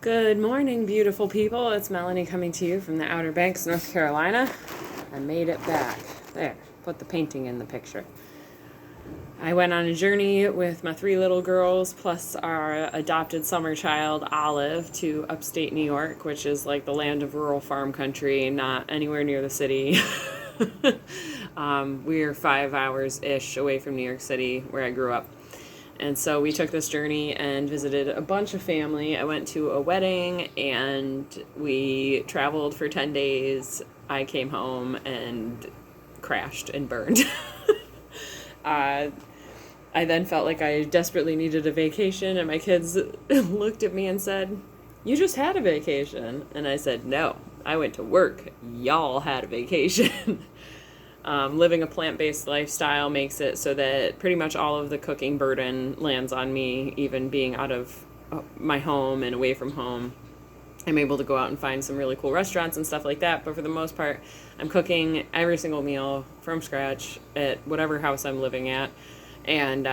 Good morning, beautiful people. It's Melanie coming to you from the Outer Banks, North Carolina. I made it back. There, put the painting in the picture. I went on a journey with my 3 little girls, plus our adopted summer child, Olive, to upstate New York, which is like the land of rural farm country, not anywhere near the city. We're 5 hours-ish away from New York City, where I grew up. And so we took this journey and visited a bunch of family. I went to a wedding and we traveled for 10 days. I came home and crashed and burned. I then felt like I desperately needed a vacation, and my kids looked at me and said, "You just had a vacation." And I said, "No, I went to work. Y'all had a vacation." Living a plant-based lifestyle makes it so that pretty much all of the cooking burden lands on me, even being out of my home and away from home. I'm able to go out and find some really cool restaurants and stuff like that, but for the most part, I'm cooking every single meal from scratch at whatever house I'm living at, and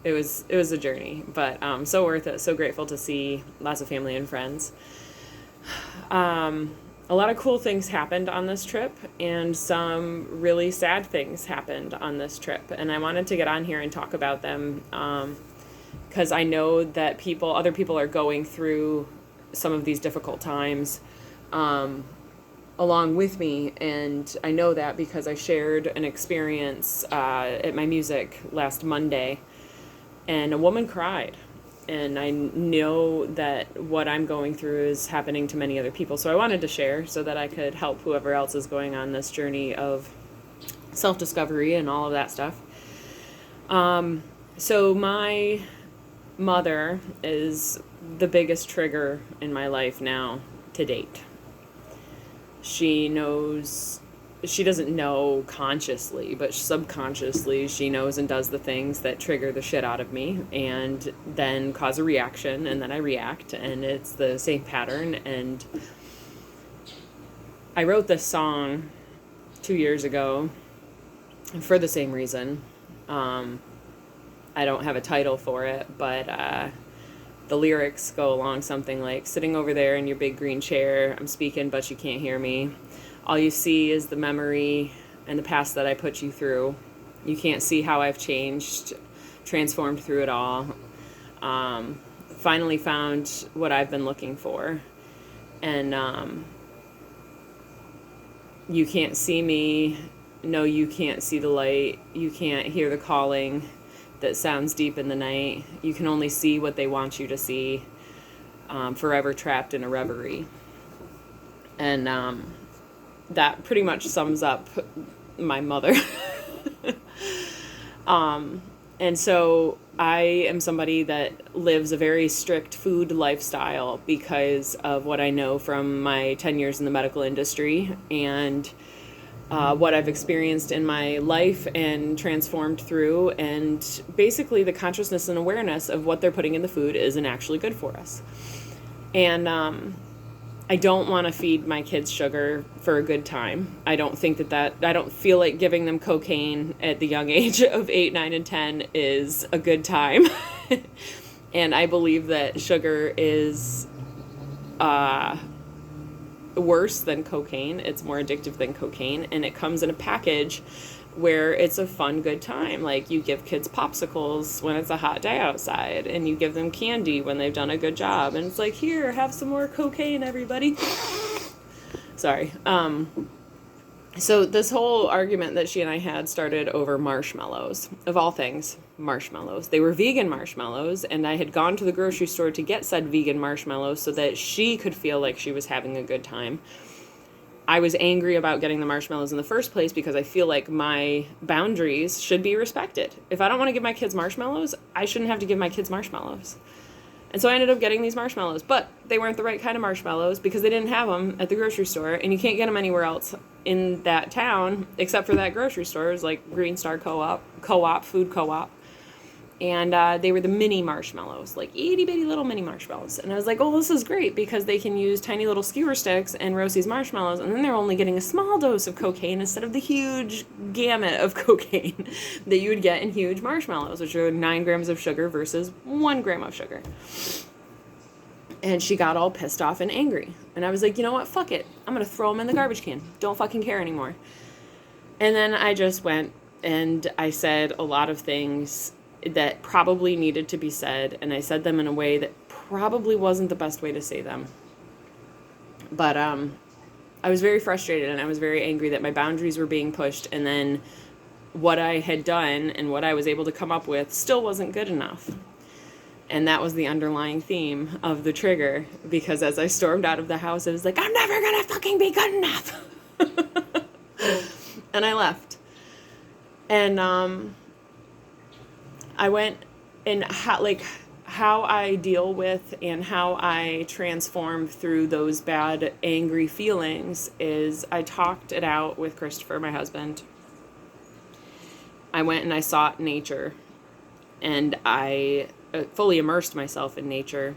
it was a journey, but so worth it. So grateful to see lots of family and friends. A lot of cool things happened on this trip, and some really sad things happened on this trip. And I wanted to get on here and talk about them because I know that other people are going through some of these difficult times along with me. And I know that because I shared an experience at my music last Monday, and a woman cried. And I know that what I'm going through is happening to many other people. So I wanted to share so that I could help whoever else is going on this journey of self-discovery and all of that stuff. So my mother is the biggest trigger in my life now to date. She doesn't know consciously, but subconsciously she knows and does the things that trigger the shit out of me and then cause a reaction, and then I react, and it's the same pattern. And I wrote this song 2 years ago for the same reason. I don't have a title for it, but the lyrics go along something like, "Sitting over there in your big green chair, I'm speaking but you can't hear me. All you see is the memory and the past that I put you through. You can't see how I've changed, transformed through it all. Finally found what I've been looking for. And you can't see me. No, you can't see the light. You can't hear the calling that sounds deep in the night. You can only see what they want you to see. Forever trapped in a reverie." And that pretty much sums up my mother. And so I am somebody that lives a very strict food lifestyle because of what I know from my 10 years in the medical industry and what I've experienced in my life and transformed through, and basically the consciousness and awareness of what they're putting in the food isn't actually good for us. And I don't want to feed my kids sugar for a good time. I don't think I don't feel like giving them cocaine at the young age of 8, 9, and 10 is a good time. And I believe that sugar is worse than cocaine. It's more addictive than cocaine, and it comes in a package where it's a fun, good time. Like, you give kids popsicles when it's a hot day outside, and you give them candy when they've done a good job, and it's like, "Here, have some more cocaine, everybody." Sorry. So this whole argument that she and I had started over marshmallows. Of all things, marshmallows. They were vegan marshmallows, and I had gone to the grocery store to get said vegan marshmallows so that she could feel like she was having a good time. I was angry about getting the marshmallows in the first place because I feel like my boundaries should be respected. If I don't want to give my kids marshmallows, I shouldn't have to give my kids marshmallows. And so I ended up getting these marshmallows, but they weren't the right kind of marshmallows because they didn't have them at the grocery store, and you can't get them anywhere else in that town except for that grocery store. It was like Green Star food co-op. And they were the mini marshmallows, like itty bitty little mini marshmallows. And I was like, oh, this is great because they can use tiny little skewer sticks and roast these marshmallows, and then they're only getting a small dose of cocaine instead of the huge gamut of cocaine that you would get in huge marshmallows, which are 9 grams of sugar versus 1 gram of sugar. And she got all pissed off and angry. And I was like, you know what? Fuck it. I'm going to throw them in the garbage can. Don't fucking care anymore. And then I just went and I said a lot of things that probably needed to be said. And I said them in a way that probably wasn't the best way to say them. But I was very frustrated and I was very angry that my boundaries were being pushed. And then what I had done and what I was able to come up with still wasn't good enough. And that was the underlying theme of the trigger, because as I stormed out of the house, it was like, I'm never gonna fucking be good enough. And I left. And I went, and how I deal with and how I transform through those bad, angry feelings is I talked it out with Christopher, my husband. I went and I sought nature, and I fully immersed myself in nature.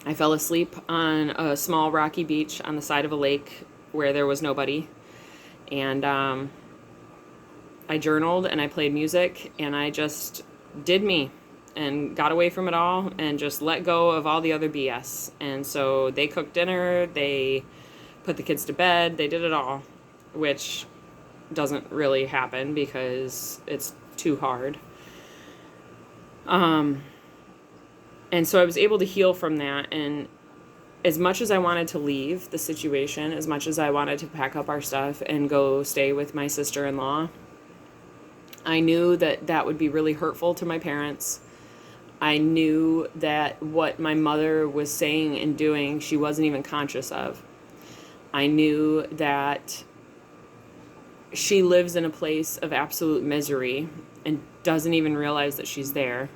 I fell asleep on a small rocky beach on the side of a lake where there was nobody. And I journaled and I played music and I just did me and got away from it all and just let go of all the other BS. And so they cooked dinner, they put the kids to bed, they did it all, which doesn't really happen because it's too hard. And so I was able to heal from that. And as much as I wanted to leave the situation, as much as I wanted to pack up our stuff and go stay with my sister-in-law, I knew that that would be really hurtful to my parents. I knew that what my mother was saying and doing, she wasn't even conscious of. I knew that she lives in a place of absolute misery and doesn't even realize that she's there.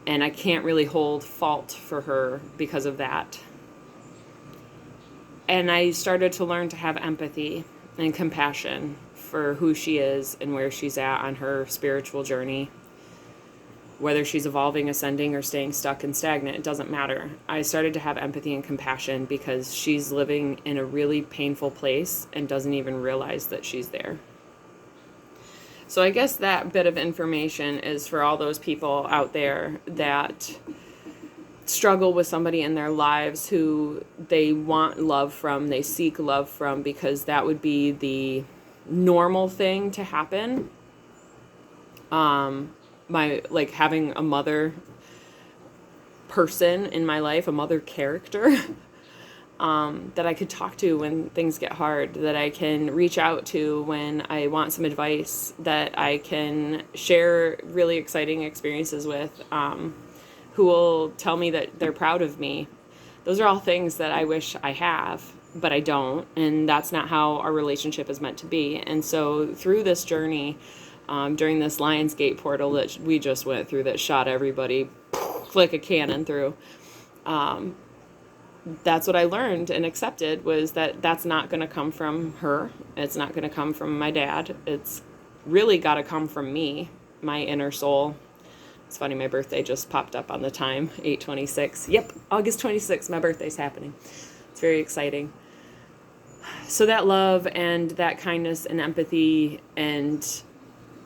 And I can't really hold fault for her because of that. And I started to learn to have empathy and compassion for who she is and where she's at on her spiritual journey. Whether she's evolving, ascending, or staying stuck and stagnant, it doesn't matter. I started to have empathy and compassion because she's living in a really painful place and doesn't even realize that she's there. So I guess that bit of information is for all those people out there that struggle with somebody in their lives who they want love from, they seek love from, because that would be the normal thing to happen. Having a mother person in my life, a mother character, that I could talk to when things get hard, that I can reach out to when I want some advice, that I can share really exciting experiences with, who will tell me that they're proud of me. Those are all things that I wish I have, but I don't, and that's not how our relationship is meant to be. And so through this journey, during this Lionsgate portal that we just went through that shot everybody like a cannon through, that's what I learned and accepted, was that that's not going to come from her. It's not going to come from my dad. It's really got to come from me, my inner soul. It's funny, my birthday just popped up on the time, 8/26. Yep, August 26th, my birthday's happening. It's very exciting. So that love and that kindness and empathy and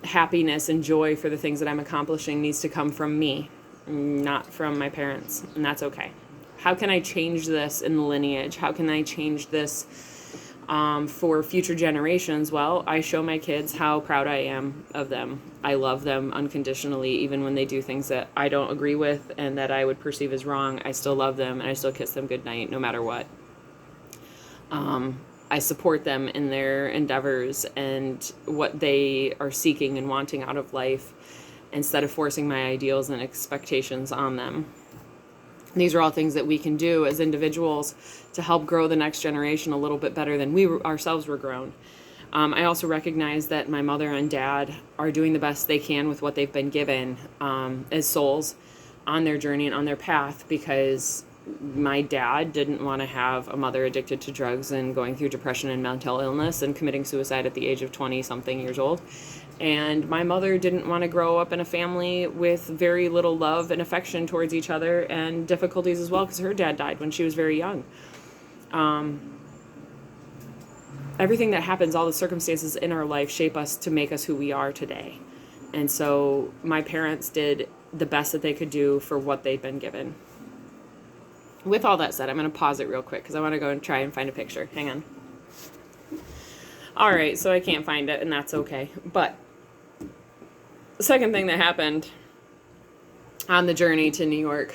happiness and joy for the things that I'm accomplishing needs to come from me, not from my parents, and that's okay. How can I change this in the lineage? How can I change this for future generations? Well, I show my kids how proud I am of them. I love them unconditionally, even when they do things that I don't agree with and that I would perceive as wrong. I still love them and I still kiss them goodnight no matter what. I support them in their endeavors and what they are seeking and wanting out of life, instead of forcing my ideals and expectations on them. These are all things that we can do as individuals to help grow the next generation a little bit better than we ourselves were grown. I also recognize that my mother and dad are doing the best they can with what they've been given as souls on their journey and on their path, because my dad didn't want to have a mother addicted to drugs and going through depression and mental illness and committing suicide at the age of 20-something years old. And my mother didn't want to grow up in a family with very little love and affection towards each other, and difficulties as well, because her dad died when she was very young. Everything that happens, all the circumstances in our life shape us to make us who we are today. And so my parents did the best that they could do for what they'd been given. with all that said, I'm going to pause it real quick because I want to go and try and find a picture. Hang on. All right, so I can't find it, and that's okay. But the second thing that happened on the journey to New York,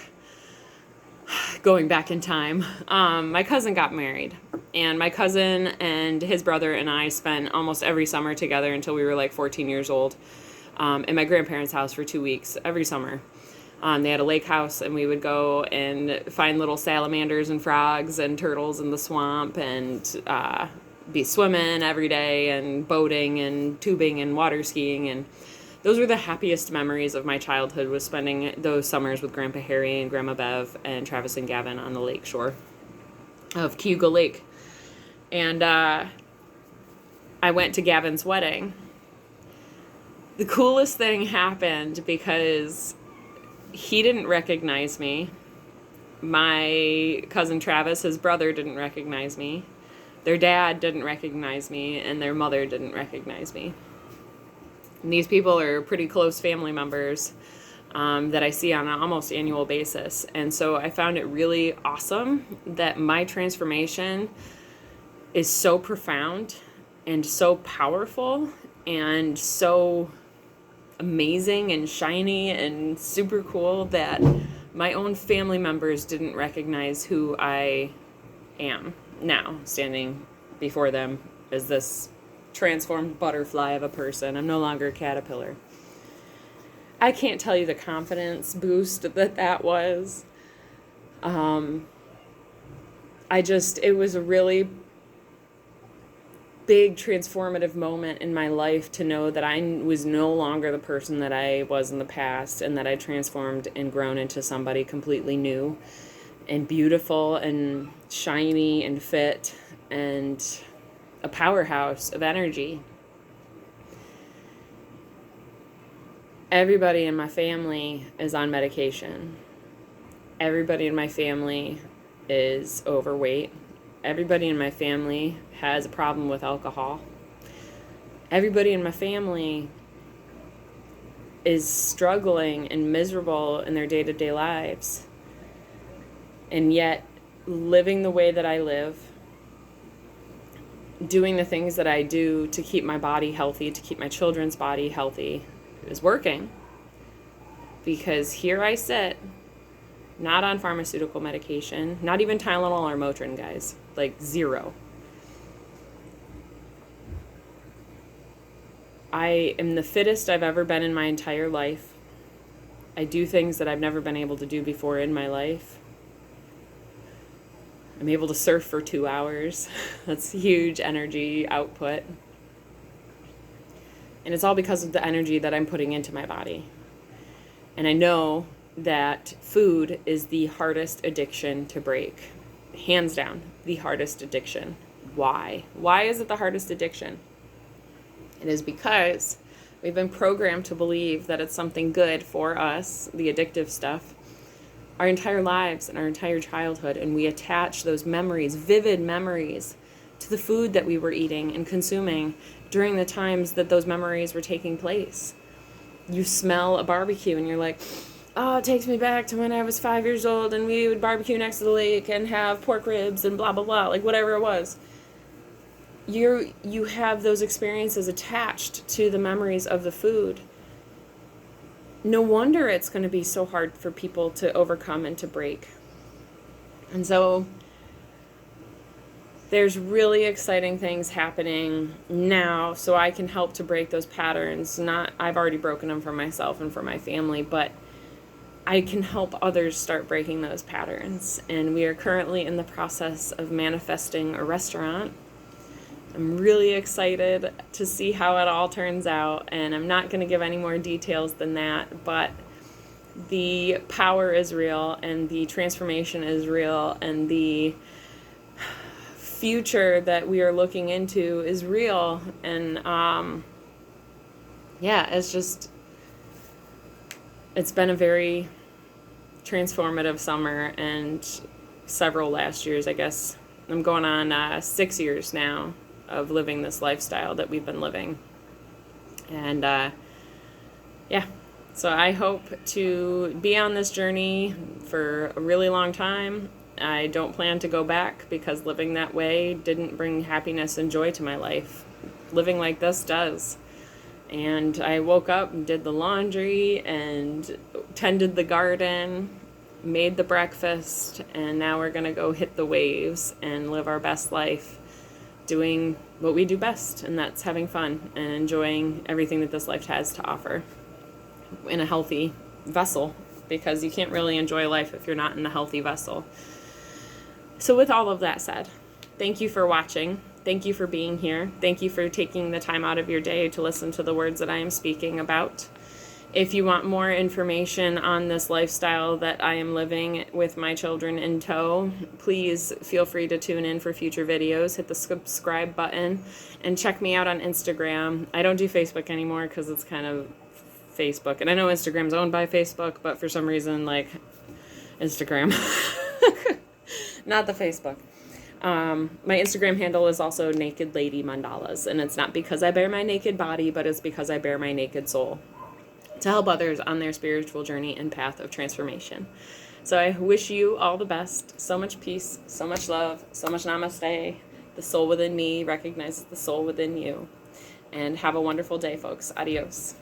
going back in time, my cousin got married. And my cousin and his brother and I spent almost every summer together until we were like 14 years old in my grandparents' house for 2 weeks every summer. They had a lake house, and we would go and find little salamanders and frogs and turtles in the swamp and be swimming every day and boating and tubing and water skiing. And those were the happiest memories of my childhood, was spending those summers with Grandpa Harry and Grandma Bev and Travis and Gavin on the lake shore of Cayuga Lake. And I went to Gavin's wedding. The coolest thing happened because he didn't recognize me. My cousin Travis, his brother, didn't recognize me. Their dad didn't recognize me, and their mother didn't recognize me. And these people are pretty close family members that I see on an almost annual basis. And so I found it really awesome that my transformation is so profound and so powerful and so amazing and shiny and super cool that my own family members didn't recognize who I am now, standing before them as this transformed butterfly of a person. I'm no longer a caterpillar. I can't tell you the confidence boost that was. It was a really big transformative moment in my life to know that I was no longer the person that I was in the past, and that I transformed and grown into somebody completely new and beautiful and shiny and fit and a powerhouse of energy. Everybody in my family is on medication. Everybody in my family is overweight. Everybody in my family has a problem with alcohol. Everybody in my family is struggling and miserable in their day-to-day lives. And yet, living the way that I live, doing the things that I do to keep my body healthy, to keep my children's body healthy, is working. Because here I sit, not on pharmaceutical medication, not even Tylenol or Motrin, guys. Like, zero. I am the fittest I've ever been in my entire life. I do things that I've never been able to do before in my life. I'm able to surf for 2 hours. That's huge energy output. And it's all because of the energy that I'm putting into my body. And I know that food is the hardest addiction to break. Hands down, the hardest addiction. Why? Why is it the hardest addiction? It is because we've been programmed to believe that it's something good for us, the addictive stuff, our entire lives and our entire childhood, and we attach those memories, vivid memories, to the food that we were eating and consuming during the times that those memories were taking place. You smell a barbecue and you're like, oh, it takes me back to when I was 5 years old and we would barbecue next to the lake and have pork ribs and blah, blah, blah, like whatever it was. You have those experiences attached to the memories of the food. No wonder it's going to be so hard for people to overcome and to break. And so there's really exciting things happening now so I can help to break those patterns. I've already broken them for myself and for my family, but I can help others start breaking those patterns. And we are currently in the process of manifesting a restaurant. I'm really excited to see how it all turns out, and I'm not going to give any more details than that, but the power is real, and the transformation is real, and the future that we are looking into is real. And it's been a very transformative summer, and several last years, I guess. I'm going on 6 years now of living this lifestyle that we've been living. And so I hope to be on this journey for a really long time. I don't plan to go back because living that way didn't bring happiness and joy to my life. Living like this does. And I woke up and did the laundry and tended the garden, made the breakfast, and now we're going to go hit the waves and live our best life doing what we do best, and that's having fun and enjoying everything that this life has to offer in a healthy vessel, because you can't really enjoy life if you're not in a healthy vessel. So with all of that said, thank you for watching. Thank you for being here. Thank you for taking the time out of your day to listen to the words that I am speaking about. If you want more information on this lifestyle that I am living with my children in tow, please feel free to tune in for future videos. Hit the subscribe button and check me out on Instagram. I don't do Facebook anymore because it's kind of Facebook. And I know Instagram's owned by Facebook, but for some reason, like, Instagram. Not the Facebook. My Instagram handle is also Naked Lady Mandalas, and it's not because I bear my naked body, but it's because I bear my naked soul to help others on their spiritual journey and path of transformation. So I wish you all the best. So much peace, so much love, so much namaste. The soul within me recognizes the soul within you. And have a wonderful day, folks. Adios.